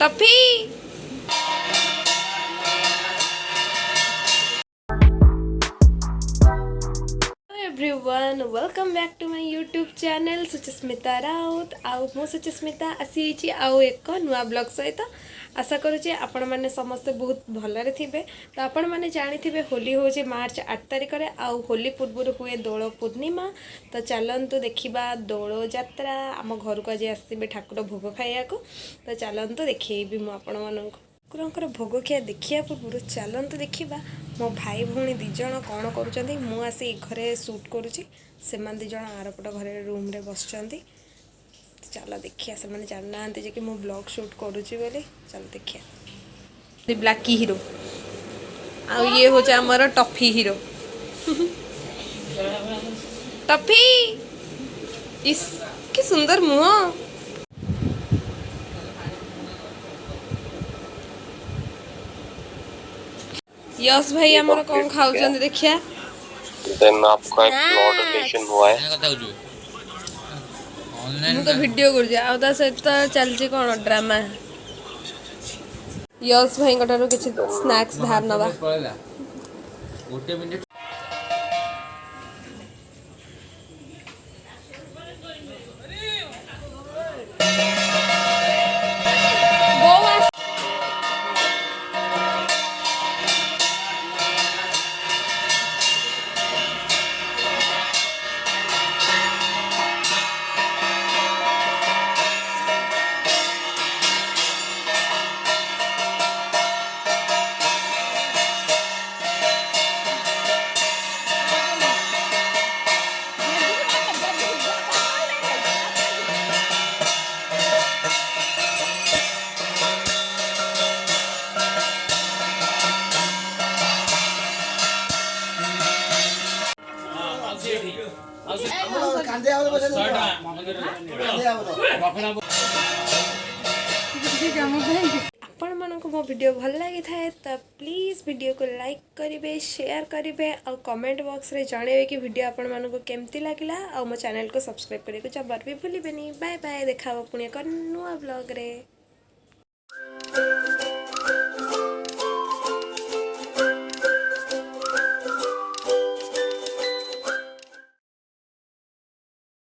Tuffy everyone welcome back to my YouTube channel Suchismita Raut आउ मु सुचिस्मिता आसी आउ एक नुआ ब्लॉग सहित आशा करुचे आपण मैंने समस्ते बहुत भलरे थिबे। तो आपण मैंने जानी होली हूँ मार्च 8 तारिख में आउ होली पूर्व हुए दोल पूर्णिमा। तो चलतु देखा दोल जात्रा आम घर को आज आसबे ठाकुर भोग खाइया को। तो चलतु देखी मुझे ठाकुर भोग खिया देखा पूर्व चलतु देखा मो भाई भौणी दिज कौन कर मुझे घरे सुट करुँची से दिज आरपट घरे रूम रे बस। चलो देखिए से मैंने जानना जे कि मु ब्लॉग शूट करुँची बोली। चलो देखिए ब्लैकी हीरो आ ये हूँ आमर टफी हीरो टफी इस कि सुंदर मुह। यश भाई आमर कौन खाऊ देखिया। देन आपका एक नोटिफिकेशन हुआ है मु तो वीडियो कर सहित चलती कौन ड्रामा। यश भाई किसी स्नैक्स धार नवा आपण मानक मो वीडियो भल लगी थाए तो प्लीज वीडियो को लाइक करेंगे शेयर करेंगे और कमेंट बॉक्स रे जानवे कि वीडियो आपण मानक केमती लगिला और मो चैनल को सब्सक्राइब करने को जबर भी भूलिबेनी। बाय बाय देखा पुणी एक नुआ ब्लॉग रे।